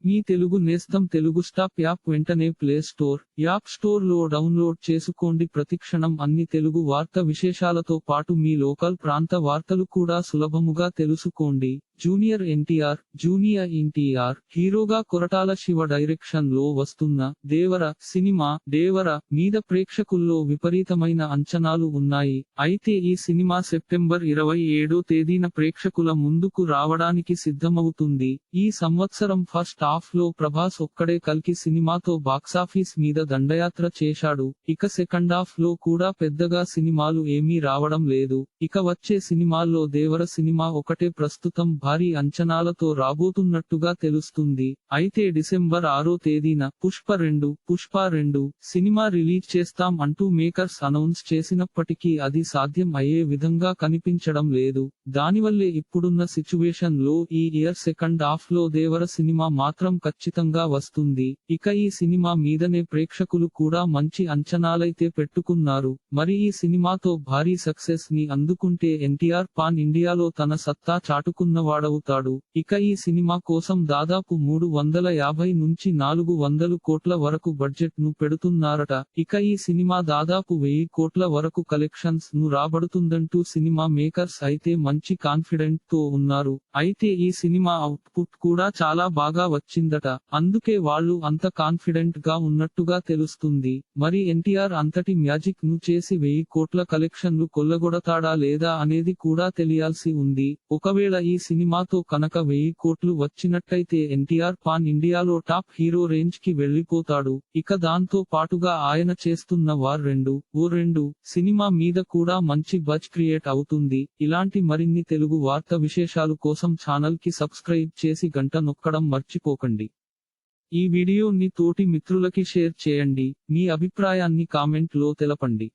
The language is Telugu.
మీ తెలుగు నేస్తం తెలుగు స్టాప్ యాప్ వెంటనే ప్లే స్టోర్, యాప్ స్టోర్ లో డౌన్లోడ్ చేసుకోండి. ప్రతిక్షణం అన్ని తెలుగు వార్త విశేషాలతో పాటు మీ లోకల్ ప్రాంత వార్తలు కూడా సులభముగా తెలుసుకోండి. జూనియర్ ఎన్టీఆర్ హీరోగా కొరటాల శివ డైరెక్షన్ లో వస్తున్న దేవర సినిమా మీద ప్రేక్షకుల్లో విపరీతమైన అంచనాలు ఉన్నాయి. అయితే ఈ సినిమా సెప్టెంబర్ 27వ తేదీన ప్రేక్షకుల ముందుకు రావడానికి సిద్ధమవుతుంది. ఈ సంవత్సరం ఫస్ట్ హాఫ్ లో ప్రభాస్ ఒక్కడే కల్కి సినిమాతో బాక్సాఫీస్ మీద దండయాత్ర చేశాడు. ఇక సెకండ్ హాఫ్ లో కూడా పెద్దగా సినిమాలు ఏమీ రావడం లేదు. ఇక వచ్చే సినిమాల్లో దేవర సినిమా ఒకటే ప్రస్తుతం భారీ అంచనాలతో రాబోతున్నట్టుగా తెలుస్తుంది. అయితే డిసెంబర్ 6వ తేదీన పుష్ప 2 సినిమా రిలీజ్ చేస్తాం అంటూ మేకర్స్ అనౌన్స్ చేసినప్పటికీ అది సాధ్యం అయ్యే విధంగా కనిపించడం లేదు. దానివల్లే ఇప్పుడున్న సిచ్యువేషన్ లో ఈ ఇయర్ సెకండ్ హాఫ్ లో దేవర సినిమా మాత్రం ఖచ్చితంగా వస్తుంది. ఇక ఈ సినిమా మీదనే ప్రేక్షకులు కూడా మంచి అంచనాలైతే పెట్టుకున్నారు. మరి ఈ సినిమాతో భారీ సక్సెస్ ని అందుకుంటే ఎన్టీఆర్ పాన్ ఇండియాలో తన సత్తా చాటుకున్నవాడవుతాడు. ఇక ఈ సినిమా కోసం దాదాపు 350 నుంచి 400 కోట్ల వరకు బడ్జెట్ ను పెడుతున్నారట. ఇక ఈ సినిమా దాదాపు 1000 కోట్ల వరకు కలెక్షన్స్ ను రాబడుతుందంటూ సినిమా మేకర్స్ అయితే మంచి కాన్ఫిడెంట్ తో ఉన్నారు. అయితే ఈ సినిమా అవుట్పుట్ కూడా చాలా బాగా వచ్చిందట. అందుకే వాళ్ళు అంత కాన్ఫిడెంట్ గా ఉన్నట్టుగా తెలుస్తుంది. మరి ఎన్టీఆర్ అంతటి మ్యాజిక్ ను చేసి 1000 కోట్ల కలెక్షన్లు కొల్లగొడతాడా లేదా అనేది కూడా తెలియాల్సి ఉంది. ఒకవేళ ఈ సినిమాతో కనుక 1000 కోట్లు వచ్చినట్టయితే ఎన్టీఆర్ పాన్ ఇండియాలో టాప్ హీరో రేంజ్ కి వెళ్లిపోతాడు. ఇక దాంతో పాటుగా ఆయన చేస్తున్న వార్ 2 సినిమా మీద కూడా మంచి బజ్ క్రియేట్ అవుతుంది. ఇలాంటి మరిన్ని తెలుగు వార్త విశేషాలు కోసం ఛానల్ కి సబ్స్క్రైబ్ చేసి గంట నొక్కడం మర్చిపోకండి. ఈ వీడియోని తోటి మిత్రులకి షేర్ చేయండి. మీ అభిప్రాయాన్ని కామెంట్ లో తెలపండి.